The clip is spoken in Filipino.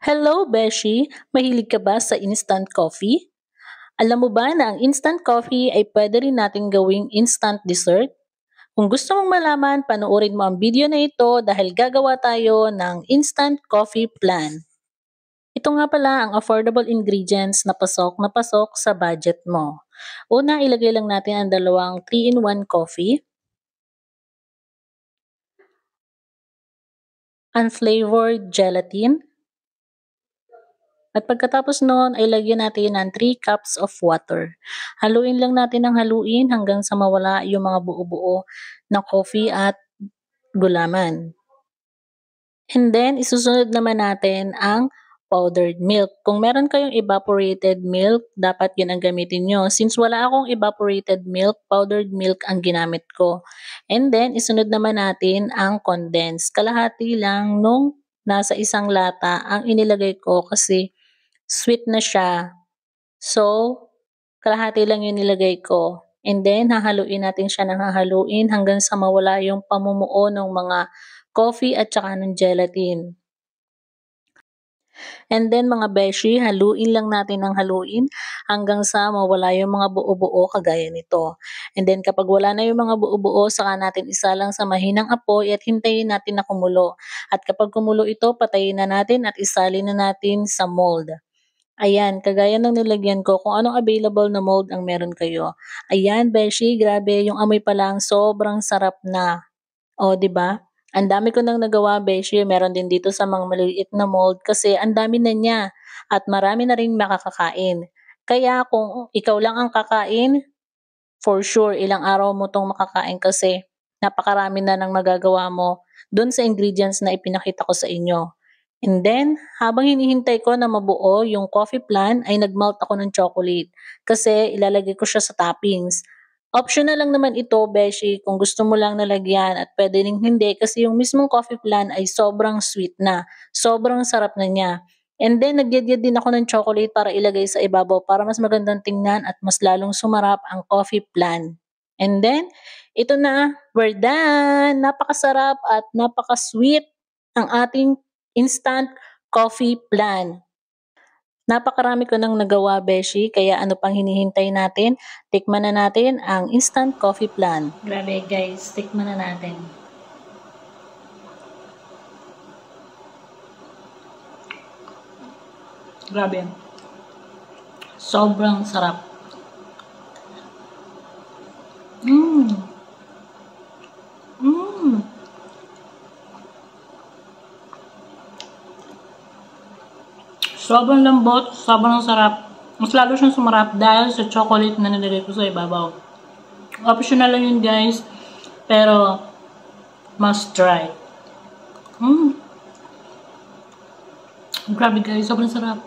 Hello, Beshi! Mahilig ka ba sa instant coffee? Alam mo ba na ang instant coffee ay pwede rin natin gawing instant dessert? Kung gusto mong malaman, panoorin mo ang video na ito dahil gagawa tayo ng instant coffee plan. Ito nga pala ang affordable ingredients na pasok sa budget mo. Una, ilagay lang natin ang dalawang 3-in-1 coffee, unflavored gelatin, at pagkatapos noon ay lagyan natin ng 3 cups of water. Haluin lang natin ng haluin hanggang sa mawala yung mga buo-buo na coffee at gulaman. And then, isusunod naman natin ang powdered milk. Kung meron kayong evaporated milk, dapat yun ang gamitin nyo. Since wala akong evaporated milk, powdered milk ang ginamit ko. And then, isunod naman natin ang condensed. Kalahati lang nung nasa isang lata ang inilagay ko kasi sweet na siya. So, kalahati lang yung nilagay ko. And then, hahaluin natin siya ng hahaluin hanggang sa mawala yung pamumuo ng mga coffee at saka ng gelatin. And then mga beshi, haluin lang natin ng haluin hanggang sa mawala yung mga buo-buo kagaya nito. And then kapag wala na yung mga buo-buo, saka natin isa lang sa mahinang apoy at hintayin natin na kumulo. At kapag kumulo ito, patayin na natin at isalin na natin sa mold. Ayan, kagaya ng nilagyan ko, kung anong available na mold ang meron kayo. Ayan, beshi, grabe, yung amoy pa lang, sobrang sarap na. O, di ba? Ang dami ko nang nagawa, beshi. Meron din dito sa mga maliliit na mold kasi ang dami na niya at marami na rin makakakain. Kaya kung ikaw lang ang kakain, for sure, ilang araw mo tong makakain kasi napakarami na ng magagawa mo dun sa ingredients na ipinakita ko sa inyo. And then, habang hinihintay ko na mabuo yung coffee plan, ay nagmelt ako ng chocolate kasi ilalagay ko siya sa toppings. Optional lang naman ito, beshi, kung gusto mo lang nalagyan at pwede rin hindi kasi yung mismong coffee plan ay sobrang sweet na. Sobrang sarap na niya. And then, nagyadyad din ako ng chocolate para ilagay sa ibabaw para mas magandang tingnan at mas lalong sumarap ang coffee plan. And then, ito na, we're done! Napakasarap at napaka-sweet ang ating instant coffee plan. Napakarami ko nang nagawa, beshi, kaya ano pang hinihintay natin? Tikman na natin ang instant coffee plan. Grabe guys, tikman na natin. Grabe. Sobrang sarap. Sobrang lambot, sobrang sarap. Mas lalo siyang sumarap dahil sa chocolate na nilagay ko sa ibabaw. Optional lang yun guys, pero must try. Grabe guys, sobrang sarap.